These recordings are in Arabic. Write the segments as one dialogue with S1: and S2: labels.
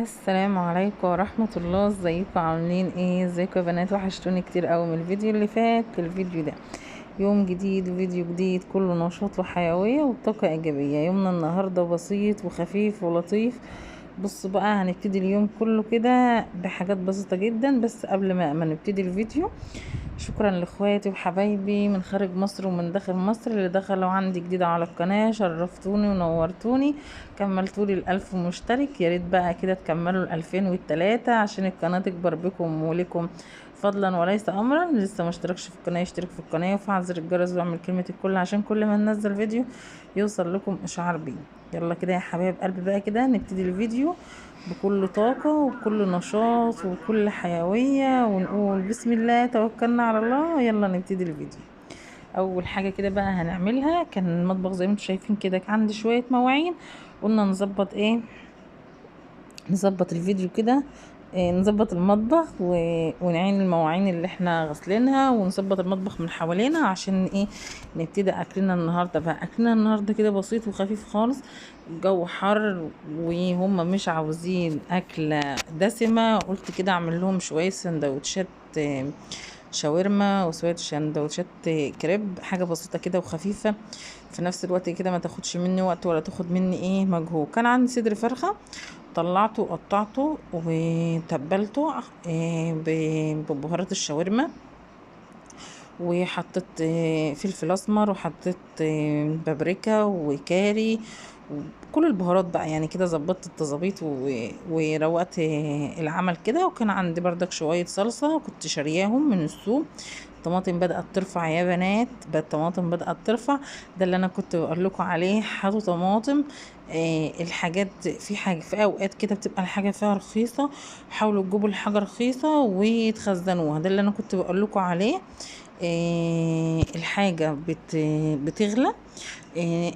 S1: السلام عليكم ورحمة الله. ازيكم عاملين ايه؟ ازيكم يا بنات؟ وحشتوني كتير قوي من الفيديو اللي فات للفيديو ده. يوم جديد وفيديو جديد كله نشاط وحيوية وطاقة ايجابية. يومنا النهاردة بسيط وخفيف ولطيف. بصوا بقى، هنبتدي اليوم كله كده بحاجات بسيطة جدا. بس قبل ما نبتدي الفيديو، شكرا لاخواتي وحبايبي من خارج مصر ومن داخل مصر اللي دخلوا عندي جديد على القناة. شرفتوني ونورتوني، كملتولي ال1000 مشترك. يا ريت بقى كده تكملوا ال2000 والتلاتة عشان القناة تكبر بكم ولكم فضلا وليس امرا. لسه مشتركش في القناة يشترك في القناة ويفعل زر الجرس ويعمل كلمة الكل عشان كل ما ننزل فيديو يوصل لكم اشعار بيه. يلا كده يا حبايب قلبي بقى كده نبتدي الفيديو بكل طاقة وبكل نشاط وبكل حيوية، ونقول بسم الله توكلنا على الله. يلا نبتدي الفيديو. اول حاجة كده بقى هنعملها، كان المطبخ زي ما انتم شايفين كده عندي شوية مواعين. قلنا نظبط ايه، نظبط الفيديو كده. نظبط المطبخ ونعين المواعين اللي احنا غسلينها ونظبط المطبخ من حوالينا عشان ايه، نبتدي اكلنا النهارده. بقى اكلنا النهارده كده بسيط وخفيف خالص. الجو حر وهم مش عاوزين اكله دسمه، قلت كده اعمل لهم شويه سندوتشات شاورما وشويه سندوتشات كريب، حاجه بسيطه كده وخفيفه في نفس الوقت كده، ما تاخدش مني وقت ولا تاخد مني ايه مجهود. كان عندي صدر فرخه، طلعته وقطعته وتبلته ببهارات الشاورما، وحطيت فلفل اسمر، وحطيت بابريكا وكاري وكل البهارات بقى يعني كده. ظبطت التظابيط وروقت العمل كده. وكان عندي بردك شوية صلصة كنت شارياهم من السوق. الطماطم بدأت ترفع يا بنات، الطماطم بدأت ترفع. ده اللي انا كنت بقول لكم عليه، حطوا طماطم. الحاجات في حاجة في اوقات كده بتبقى الحاجة فيها رخيصة، حاولوا تجيبوا الحاجة رخيصة وتخزنوها. ده اللي انا كنت بقول لكم عليه. الحاجة بتغلى.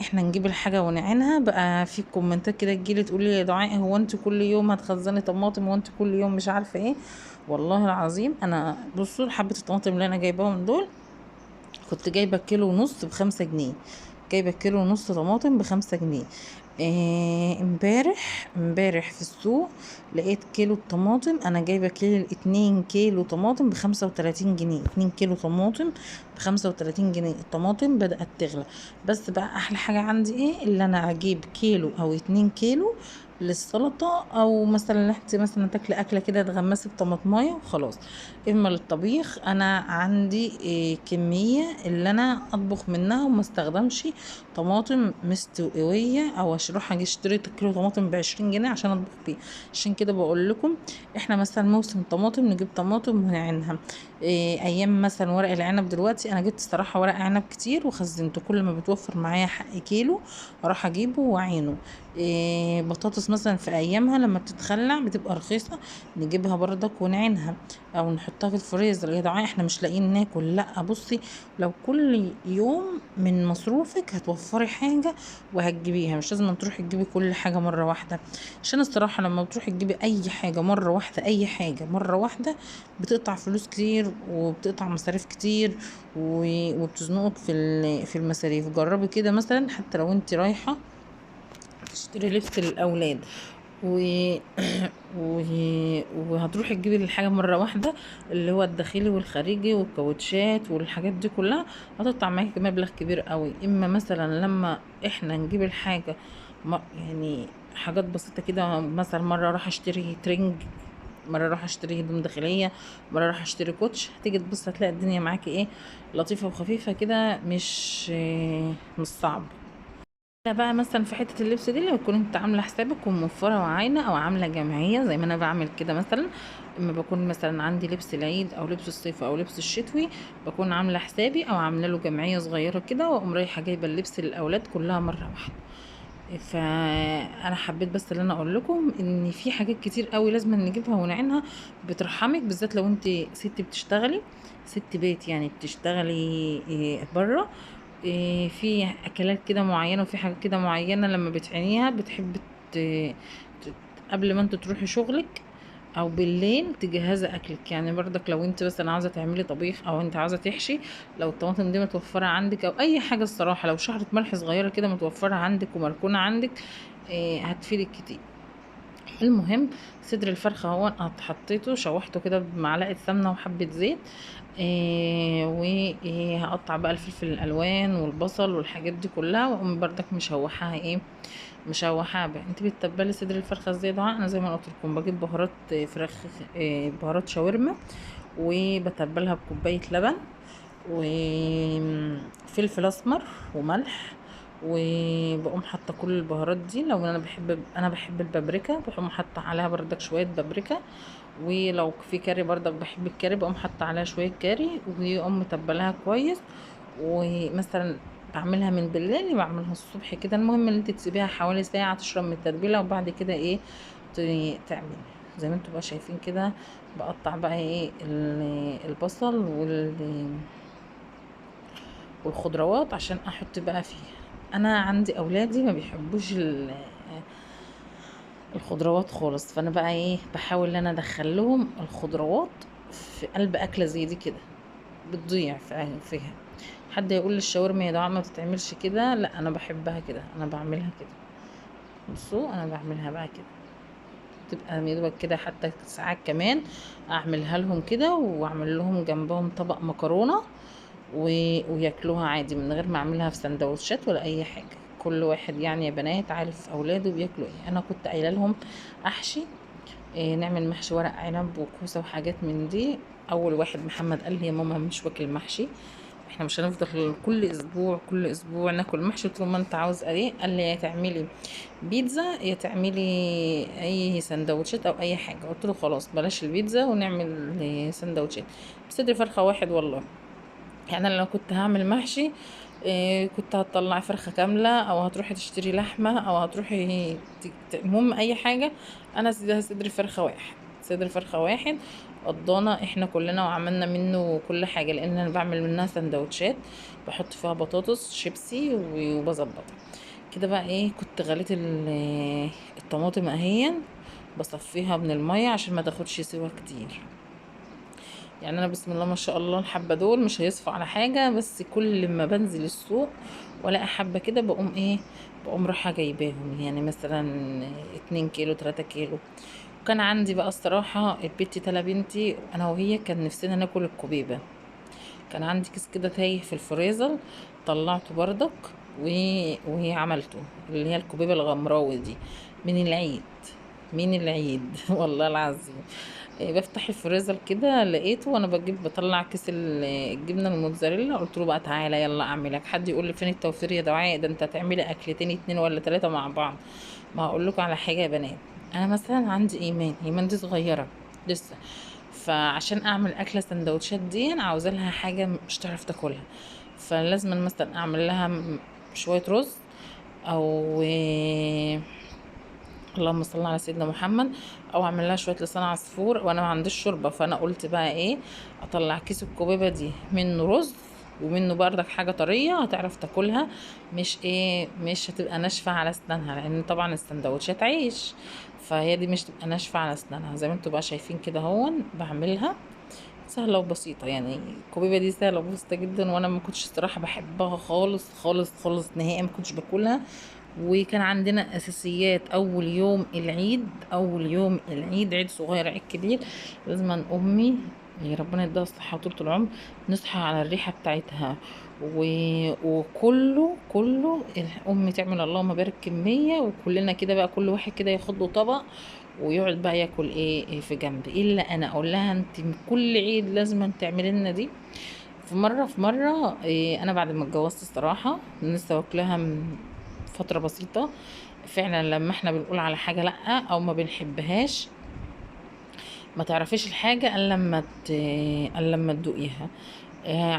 S1: احنا نجيب الحاجة ونعينها. بقى في كومنتات كده تجيلي تقولي يا دعاء، هو انت كل يوم هتخزني طماطم؟ هو انت كل يوم مش عارفة ايه؟ والله العظيم انا بصوا، حبة الطماطم اللي انا جايباهم دول كنت جايبة كيلو ونص ب5 جنيه. جايبة كيلو ونص طماطم ب5 جنيه. امبارح في السوق لقيت كيلو الطماطم، انا جايبة 2 كيلو طماطم ب35 جنيه. 2 كيلو طماطم ب35 جنيه. الطماطم بدأت تغلى. بس بقى احلى حاجة عندي ايه، اللي انا اجيب كيلو او 2 كيلو للسلطة، او مثلا انت مثلا تاكلي اكلة كده تغمسي بطماطمايه وخلاص. اما للطبيخ انا عندي كمية اللي انا اطبخ منها وما استخدمش طماطم مستوية، او اروح اجي اشتري كيلو طماطم ب20 جنيه عشان اطبخ بيه. عشان كده بقول لكم، احنا مثلا موسم طماطم نجيب طماطم ونعينها. ايام مثلا ورق العنب، دلوقتي انا جبت الصراحة ورق عنب كتير وخزنته، كل ما بتوفر معايا حق كيلو اروح اجيبه واعينه. بطاطس مثلا في ايامها لما بتتخلع بتبقى رخيصة، نجيبها بردك ونعينها او نحطها في الفريزر. يا جدعان احنا مش لاقيين ناكل. لا بصي، لو كل يوم من مصروفك هتوفري حاجة وهتجيبيها، مش لازم تروحي تجيبي كل حاجة مرة واحدة. عشان الصراحة لما بتروحي تجيبي اي حاجة مرة واحدة، اي حاجة مرة واحدة بتقطع فلوس كتير وبتقطع مصاريف كتير وبتزنقك في المصاريف. جربي كده مثلا، حتى لو انت رايحة تشتري لبس للأولاد و... و... وهتروحي تجيبي الحاجة مرة واحدة، اللي هو الداخلي والخارجي والكاوتشات والحاجات دي كلها، هتطلع معاكي مبلغ كبير قوي. اما مثلا لما احنا نجيب الحاجة يعني حاجات بسيطة كده، مثلا مرة اروح اشتري ترنج، مرة اروح اشتري هدوم داخلية، مرة اروح اشتري كوتش، هتيجي تبص هتلاقي الدنيا معاكي ايه، لطيفة وخفيفة كده، مش صعب. لا بقى مثلا في حته اللبس دي، لو تكون انت عامله حسابك وموفره وعاينه او عامله جمعيه زي ما انا بعمل كده مثلا. اما بكون مثلا عندي لبس العيد او لبس الصيف او لبس الشتوي، بكون عامله حسابي او عامله له جمعيه صغيره كده، واقوم رايحه جايبه اللبس للاولاد كلها مره واحده. فانا حبيت بس اللي انا اقول لكم ان في حاجات كتير قوي لازم نجيبها ونعينها، بترحمك بالذات لو انت ست بتشتغلي، ست بيت يعني بتشتغلي بره. في اكلات كده معينه وفي حاجات كده معينه لما بتعينيها بتحب ت... ت... قبل ما انت تروحي شغلك او بالليل تجهزي اكلك. يعني برضك لو انت مثلا عاوزه تعملي طبيخ او انت عاوزه تحشي، لو الطماطم دي متوفره عندك او اي حاجه الصراحه، لو شهره ملح صغيره كده متوفره عندك ومركونه عندك، هتفيدك كتير. المهم صدر الفرخة اهو انا حطيته شوحته كده بمعلقة سمنة وحبة زيت. وهقطع بقى الفلفل الالوان والبصل والحاجات دي كلها، واقوم بردك مشوحاها مشوحاها بقى. انت بتتبلي صدر الفرخه ازاي؟ ده انا زي ما قلت لكم بجيب بهارات فراخ، بهارات شاورما، وبتبلها بكوبايه لبن وفلفل اسمر وملح، وبقوم حاطه كل البهارات دي. لو انا بحب البابريكا، بقوم حاطه عليها بردك شويه بابريكا، ولو في كاري بردك بحب الكاري بقوم حاطه عليها شويه كاري، واقوم متبلاها كويس. ومثلا بعملها من بالليل بعملها الصبح كده. المهم ان انت تسيبيها حوالي ساعه تشرب من التتبيله، وبعد كده تعملي زي ما انتوا بقى شايفين كده. بقطع بقى البصل والخضروات عشان احط بقى فيه. انا عندي اولادي ما بيحبوش الخضروات خالص، فانا بقى بحاول ان انا ادخل لهم الخضروات في قلب اكله زي دي كده، بتضيع فيها. حد يقول لي الشاورما يا دعاء ما بتتعملش كده، لا انا بحبها كده، انا بعملها كده. بصوا انا بعملها بقى كده، تبقى ميدوبك كده. حتى ساعات كمان اعملها لهم كده، واعمل لهم جنبهم طبق مكرونه وياكلوها عادي من غير ما اعملها في سندوتشات ولا اي حاجه. كل واحد يعني يا بنات عارف اولاده بياكلوا ايه. انا كنت قايله لهم احشي، نعمل محشي ورق عنب وكوسه وحاجات من دي. اول واحد محمد قال لي يا ماما مش واكل محشي، احنا مش هنفضل كل اسبوع ناكل محشي. قلت له ما انت عاوز ايه؟ قال لي يا تعملي بيتزا يا تعملي اي سندوتشات او اي حاجه. قلت له خلاص بلاش البيتزا ونعمل سندوتشات. صدر فرخه واحد والله. يعني انا لو كنت هعمل محشي كنت هتطلعي فرخة كاملة، او هتروحي تشتري لحمة، او هتروحي المهم اي حاجة. انا سيدها صدر فرخة واحد، صدر فرخة واحد قضانا احنا كلنا، وعملنا منه كل حاجة. لان انا بعمل منها سندوتشات، بحط فيها بطاطس شيبسي وبظبطها كده بقى. كنت غليت الطماطم اهي، بصفيها من المية عشان ما تاخدش سوا كتير. يعني انا بسم الله ما شاء الله الحبه دول مش هيصفوا على حاجه، بس كل ما بنزل السوق ولا حبه كده بقوم رايحه جايباهم. يعني مثلا 2 كيلو 3 كيلو. وكان عندي بقى الصراحه البت تلا بنتي انا وهي كان نفسنا ناكل الكوبيبه. كان عندي كيس كده تايه في الفريزر، طلعته بردك وهي عملته، اللي هي الكوبيبه الغمراوي دي من العيد، من العيد والله العظيم. بفتح الفريزر كده لقيته، وانا بطلع كيس الجبنه الموتزاريلا. قلت له بقى تعالى يلا اعملك. حد يقول لي فين التوفير يا دعاء؟ ده انت هتعملي اكلتين 2 ولا 3 مع بعض. ما هقول لكم على حاجه يا بنات، انا مثلا عندي ايمان دي صغيره لسه، فعشان اعمل اكله سندوتشات دي انا عاوزه لها حاجه مش تعرف تاكلها. فلازم مثلا اعمل لها شويه رز، او اللهم صل على سيدنا محمد، او اعمل لها شويه لسان عصفور. وانا ما عنديش شوربه، فانا قلت بقى اطلع كيس الكوبيبه دي منه رز، ومنه بردك حاجه طريه هتعرف تاكلها، مش هتبقى ناشفه على اسنانها، لان طبعا السندوتشات عيش، فهي دي مش تبقى ناشفه على اسنانها. زي ما انتوا بقى شايفين كده هون بعملها سهله وبسيطه. يعني الكوبيبه دي سهله وبسيطه جدا، وانا ما كنتش الصراحه بحبها خالص خالص خالص نهائي، ما كنتش باكلها. وكان عندنا اساسيات اول يوم العيد، عيد صغير عيد كبير، لازم امي يا ربنا يديها الصحه وطول العمر نصحى على الريحه بتاعتها. وكله امي تعمل اللهم بارك كميه، وكلنا كده بقى كل واحد كده ياخد له طبق ويقعد بقى ياكل في جنب. الا انا اقول لها انت كل عيد لازم تعملي لنا دي. في مره انا بعد ما اتجوزت الصراحه لسه واكلاها من فتره بسيطه. فعلا لما احنا بنقول على حاجه لا او ما بنحبهاش، ما تعرفيش الحاجه الا لما تدوقيها.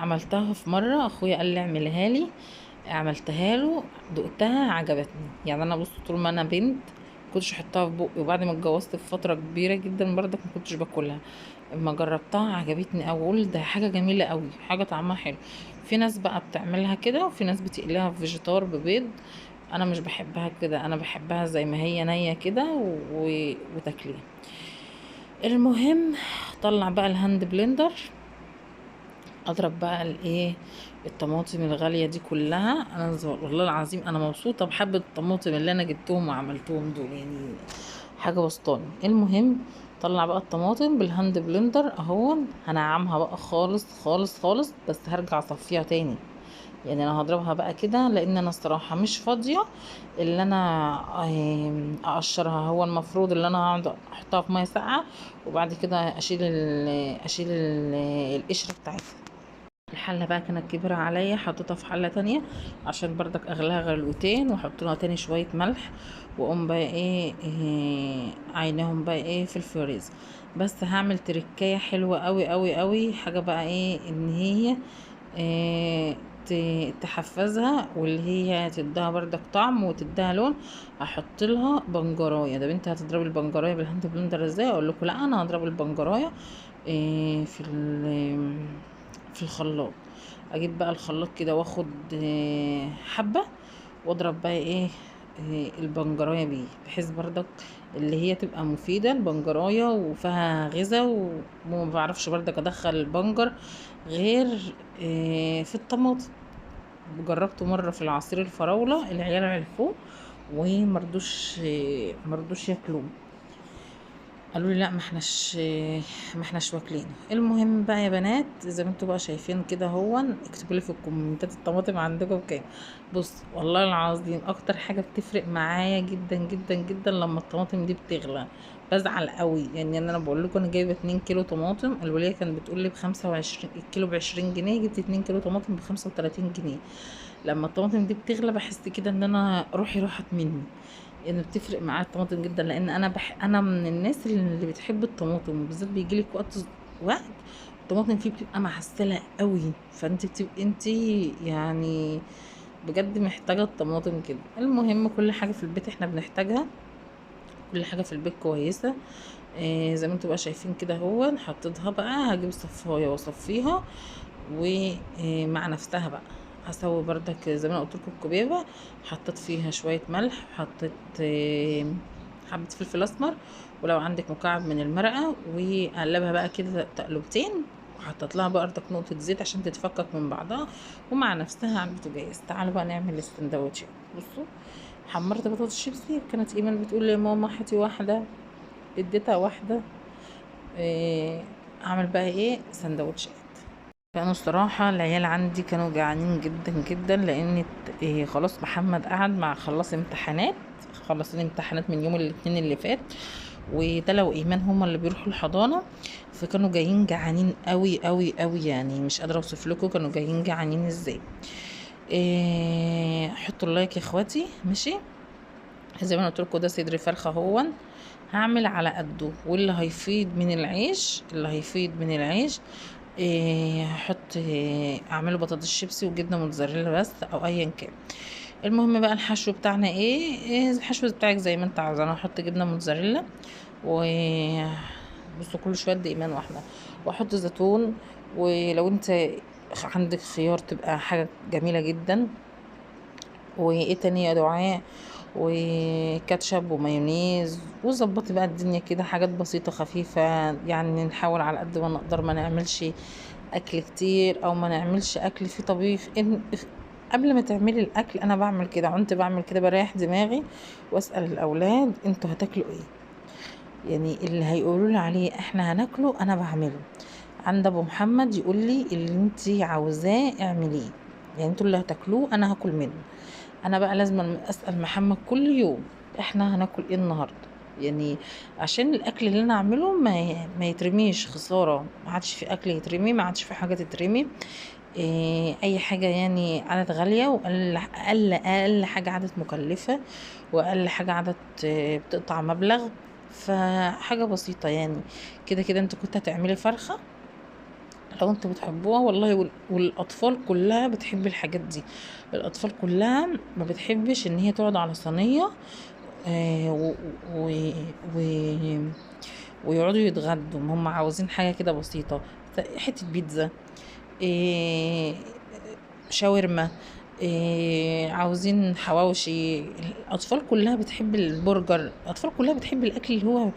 S1: عملتها في مره، اخويا قال لي اعملها لي، عملتها له، دقتها عجبتني. يعني انا بص طول ما انا بنت كنتش احطها في بقي، وبعد ما اتجوزت في فتره كبيره جدا برضك ما كنتش باكلها. اما جربتها عجبتني أوي، اقول ده حاجه جميله قوي، حاجه طعمها حلو. في ناس بقى بتعملها كده، وفي ناس بتقليها في فيجيتار ببيض. انا مش بحبها كده، انا بحبها زي ما هي نيه كده وتاكليها. المهم طلع بقى الهاند بلندر، اضرب بقى الطماطم الغاليه دي كلها. والله العظيم انا مبسوطه بحبه الطماطم اللي انا جبتهم وعملتهم دول. يعني حاجه وسطاني. المهم طلع بقى الطماطم بالهاند بلندر اهو، هنعمها بقى خالص خالص خالص، بس هرجع اصفيها تاني. يعني انا هضربها بقى كده لان انا الصراحه مش فاضيه اللي انا اقشرها. هو المفروض اللي انا هقعد احطها في ميه ساقعه وبعد كده القشره بتاعتها. الحله بقى كانت كبيره عليا، حطيتها في حله تانية عشان بردك اغلاها غلوتين، واحط لها تاني شويه ملح، واقوم بقى عيناهم بقى في الفريز. بس هعمل تركايه حلوه قوي قوي قوي، حاجه بقى ان هي إيه تحفزها، واللي هي تديها بردك طعم وتديها لون. احط لها بنجرايه. ده بنتي هتضربي البنجرايه بالهاند بلندر ازاي؟ اقول لكم لا، انا هضرب البنجرايه إيه في الخلاط. اجيب بقى الخلاط كده واخد حبه، واضرب بقى البنجرايه بيه، بحيث بردك اللي هي تبقى مفيده البنجرايه وفيها غذاء. وما بعرفش بردك ادخل البنجر غير في الطماطم. جربته مره في العصير الفراوله، العيال عرفوه ومرضوش ياكلوه، قالوا لي لا ما احناش واكلينه. المهم بقى يا بنات، زي ما انتوا بقى شايفين كده هو، اكتبوا لي في الكومنتات الطماطم عندكم كام. بص والله العظيم اكتر حاجه بتفرق معايا جدا جدا جدا لما الطماطم دي بتغلى، بزعل قوي. يعني انا بقول لكم انا جايبه 2 كيلو طماطم، الوليه كانت بتقول لي ب25 الكيلو ب20 جنيه، جبت 2 كيلو طماطم ب35 جنيه. لما الطماطم دي بتغلى بحس كده ان انا روحي راحت مني. يعني بتفرق معايا الطماطم جدا، لان انا من الناس اللي بتحب الطماطم، وبالذات بيجيلك وقت الطماطم فيه بتبقى معسله قوي، فانت بتبقى انت يعني بجد محتاجه الطماطم كده. المهم كل حاجه في البيت احنا بنحتاجها، كل حاجه في البيت كويسه. زي ما انتوا بقى شايفين كده هو، حطيتها بقى هجيب صفايه واصفيها ومع نفسها بقى. هسوي بردك زي ما انا قلت لكم الكبيبه، حطيت فيها شويه ملح، حطيت حبه فلفل اسمر، ولو عندك مكعب من المرقه، وقلبها بقى كده تقلبتين، وحطيت لها بردك نقطه زيت عشان تتفكك من بعضها ومع نفسها على البوتاجاز. تعالوا بقى نعمل السندوتشات. بصوا، حمرت بطاطس شيبسي، كانت ايمان بتقول لي يا ماما هاتي واحده، اديتها واحده. اعمل بقى سندوتشات. كانوا الصراحة العيال عندي كانوا جعانين جدا جدا، لان خلاص محمد قعد مع خلص الامتحانات من يوم الاثنين اللي فات، وتلا وايمان هما اللي بيروحوا الحضانة، فكانوا جايين جعانين قوي قوي قوي. يعني مش قادرة اوصف لكم كانوا جايين جعانين ازاي. حطوا اللايك يا اخواتي. ماشي، زي ما انا قلت لكم ده صدر فرخة هو، هعمل على قده، واللي هيفيض من العيش هحط اعمله بطاطس شيبسي وجبنه موتزاريلا بس، او ايا كان. المهم بقى الحشو بتاعنا الحشو بتاعك زي ما انت عاوز. انا هحط جبنه موتزاريلا و بصوا كل شويه قد ايمان واحده، واحط زيتون، ولو انت عندك خيار تبقى حاجه جميله جدا. وايه تاني يا دعاء؟ وكاتشب ومايونيز، وظبطي بقى الدنيا كده، حاجات بسيطة خفيفة. يعني نحاول على قد ما نقدر ما نعملش اكل كتير، او ما نعملش اكل فيه طبيخ. قبل ما تعملي الاكل انا بعمل كده، بعمل كده بريح دماغي، واسأل الاولاد انتوا هتاكلوا ايه، يعني اللي هيقولوا لي عليه احنا هناكله انا بعمله. عند ابو محمد يقول لي اللي انتي عاوزاه اعمليه، يعني انتوا اللي هتاكلوه انا هاكل منه. انا بقى لازم اسال محمد كل يوم احنا هناكل ايه النهارده، يعني عشان الاكل اللي انا اعمله ما يترميش خساره. ما عادش في اكل يترمي، ما عادش في حاجه تترمي. اي حاجه يعني عادت غاليه، واقل اقل حاجه عادت مكلفه، واقل حاجه عادت بتقطع مبلغ. فحاجه بسيطه يعني. كده كده انت كنت هتعملي فرخه لو انتوا بتحبوها والله، والاطفال كلها بتحب الحاجات دي. الاطفال كلها ما بتحبش ان هي تقعد على صينيه آه و و و ويقعدوا يتغدوا. هم عاوزين حاجه كده بسيطه، حته بيتزا، آه شاورما، عاوزين حواوشي. الاطفال كلها بتحب البرجر، الاطفال كلها بتحب الاكل اللي هو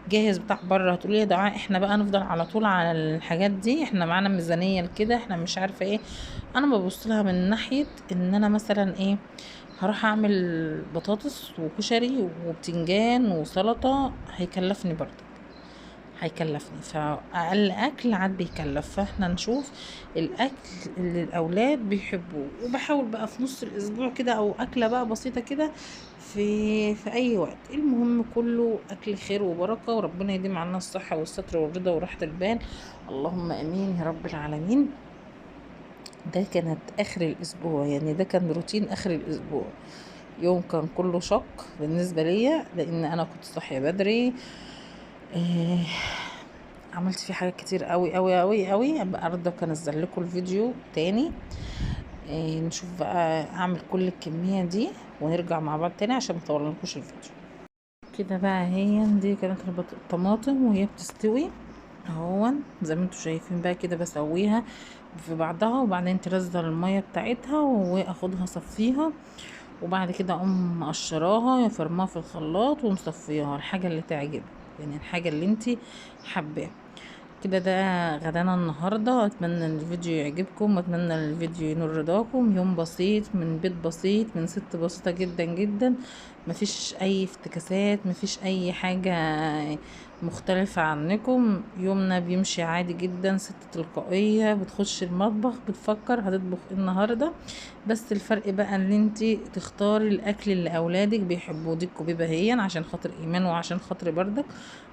S1: جاهز بتاع بره. هتقولي يا دعاء احنا بقى نفضل على طول على الحاجات دي؟ احنا معانا ميزانيه كده، احنا مش عارفه ايه. انا ببص لها من ناحيه ان انا مثلا هروح اعمل بطاطس وكشري وبتنجان وسلطة، هيكلفني برضه، هيكلفني. فاقل اكل عاد بيكلف، فاحنا نشوف الاكل اللي الاولاد بيحبوه، وبحاول بقى في نص الاسبوع كده او اكله بقى بسيطه كده في اي وقت. المهم كله اكل خير وبركه، وربنا يديم عنا الصحه والستر والرضا وراحه البال، اللهم امين يا رب العالمين. ده كانت اخر الاسبوع، يعني ده كان روتين اخر الاسبوع. يوم كان كله شق بالنسبه ليا لان انا كنت صاحيه بدري. آه، عملت فيه حاجات كتير قوي قوي قوي قوي. ابقى ارضى انزل لكم الفيديو تاني. نشوف بقى اعمل كل الكميه دي ونرجع مع بعض تاني عشان ما اطوللكوش الفيديو. كده بقى هي دي كانت الطماطم وهي بتستوي اهو، زي ما انتوا شايفين بقى كده بسويها في بعضها، وبعدين تنزل الميه بتاعتها واخدها اصفيها، وبعد كده اقوم مقشراها فرماها في الخلاط ومصفيها الحاجه اللي تعجبك، يعني الحاجه اللي انتي حباها. كده ده غدانا النهاردة. اتمنى ان الفيديو يعجبكم، واتمنى ان الفيديو ينور رضاكم. يوم بسيط من بيت بسيط من ست بسيطة جدا جدا، مفيش اي افتكاسات، مفيش اي حاجة مختلفة عنكم. يومنا بيمشي عادي جدا، ست تلقائية بتخش المطبخ بتفكر هتطبخ ايه النهاردة. بس الفرق بقى ان انتي تختاري الاكل اللي اولادك بيحبوه. دي الكوبيبة هي عشان خاطر ايمان وعشان خاطر بردك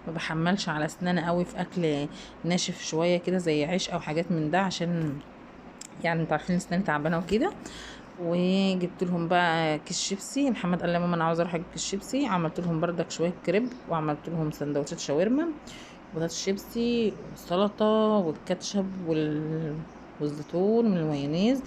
S1: ما بحملش على اسناني قوي في اكل ناشف شويه كده زي عيش او حاجات من ده، عشان يعني انتوا عارفين اسناني تعبانه وكده. وجبت لهم بقى كيس شيبسي. محمد قال لي ماما انا عاوزه اروح اجيب كيس شيبسي، عملت لهم بردك شويه كريب، وعملت لهم سندوتشات شاورما، بطاطس شيبسي والسلطه والكاتشب والزيتون والمايونيز.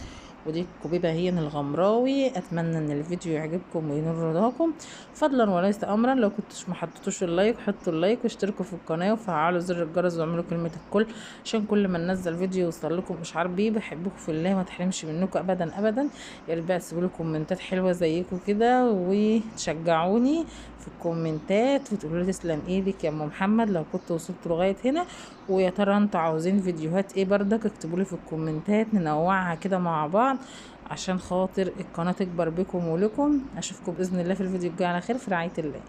S1: ودي الكوبيبه هي الغمراوي. اتمنى ان الفيديو يعجبكم وينال رضاكم. فضلا وليس امرا، لو كنتوش ما حطيتوش اللايك حطوا اللايك واشتركوا في القناه وفعلوا زر الجرس واعملوا كلمه الكل عشان كل ما ننزل فيديو يوصل لكم اشعار بيه. بحبكم في الله، ما تحرمش منكم ابدا ابدا. يا ريت بقى تسيبوا لي كومنتات حلوه زيكم كده وتشجعوني في الكومنتات وتقولوا لي تسلم ايدك يا ام محمد لو كنت وصلت لغايه هنا. ويا ترى انتوا عاوزين فيديوهات ايه بردك؟ اكتبوا لي في الكومنتات ننوعها كده مع بعض عشان خاطر القناه تكبر بكم ولكم. اشوفكم باذن الله في الفيديو الجاي على خير، في رعايه الله.